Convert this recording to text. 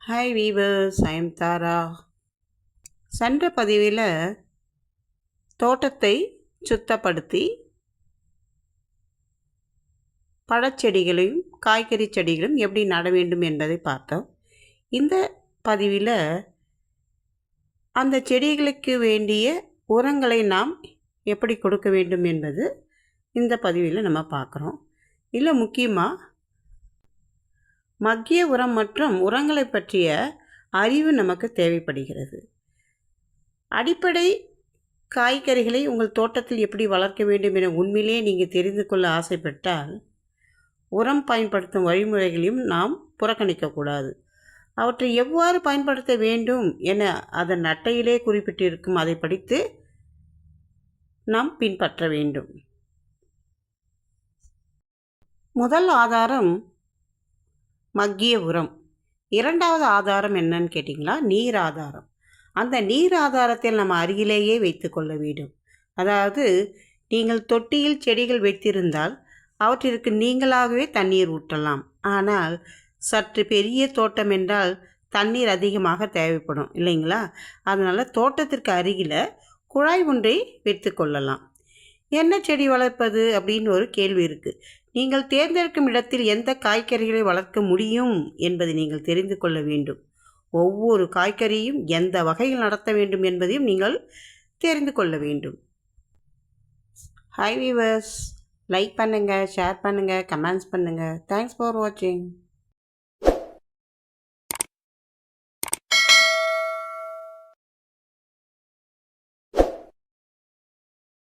Hi viewers, I am தாரா. சென்ற பதிவில் தோட்டத்தை சுத்தப்படுத்தி பழச்செடிகளையும் காய்கறி செடிகளும் எப்படி நட வேண்டும் என்பதை பார்த்தோம். இந்த பதிவில் அந்த செடிகளுக்கு வேண்டிய உரங்களை நாம் எப்படி கொடுக்க வேண்டும் என்பது இந்த பதிவில் நம்ம பார்க்குறோம். இதில் முக்கியமாக மக்கிய உரம் மற்றும் உரங்களை பற்றிய அறிவு நமக்கு தேவைப்படுகிறது. அடிப்படை காய்கறிகளை உங்கள் தோட்டத்தில் எப்படி வளர்க்க வேண்டும் என உண்மையிலேயே நீங்கள் தெரிந்து கொள்ள ஆசைப்பட்டால் உரம் பயன்படுத்தும் வழிமுறைகளையும் நாம் புறக்கணிக்கக்கூடாது. அவற்றை எவ்வாறு பயன்படுத்த வேண்டும் என அதன் அட்டையிலே குறிப்பிட்டிருக்கும் அதை படித்து நாம் பின்பற்ற வேண்டும். முதல் ஆதாரம் மக்கிய உரம். இரண்டாவது ஆதாரம் என்னன்னு கேட்டிங்களா, நீர் ஆதாரம். அந்த நீர் ஆதாரத்தில் நம்ம அருகிலேயே வைத்து கொள்ள வேண்டும். அதாவது நீங்கள் தொட்டியில் செடிகள் வைத்திருந்தால் அவற்றிற்கு நீங்களாகவே தண்ணீர் ஊற்றலாம். ஆனால் சற்று பெரிய தோட்டம் என்றால் தண்ணீர் அதிகமாக தேவைப்படும் இல்லைங்களா? அதனால் தோட்டத்திற்கு அருகில் குழாய் ஒன்றை வைத்து கொள்ளலாம். என்ன செடி வளர்ப்பது அப்படின்னு ஒரு கேள்வி இருக்குது. நீங்கள் தேர்ந்தெடுக்கும் இடத்தில் எந்த காய்கறிகளை வளர்க்க முடியும் என்பதை நீங்கள் தெரிந்து கொள்ள வேண்டும். ஒவ்வொரு காய்கறியும் எந்த வகையில் நடத்த வேண்டும் என்பதையும் நீங்கள் தெரிந்து கொள்ள வேண்டும். ஹாய் வீவர்ஸ், லைக் பண்ணுங்கள், ஷேர் பண்ணுங்கள், கமெண்ட்ஸ் பண்ணுங்கள். தேங்க்ஸ் ஃபார் வாட்சிங்.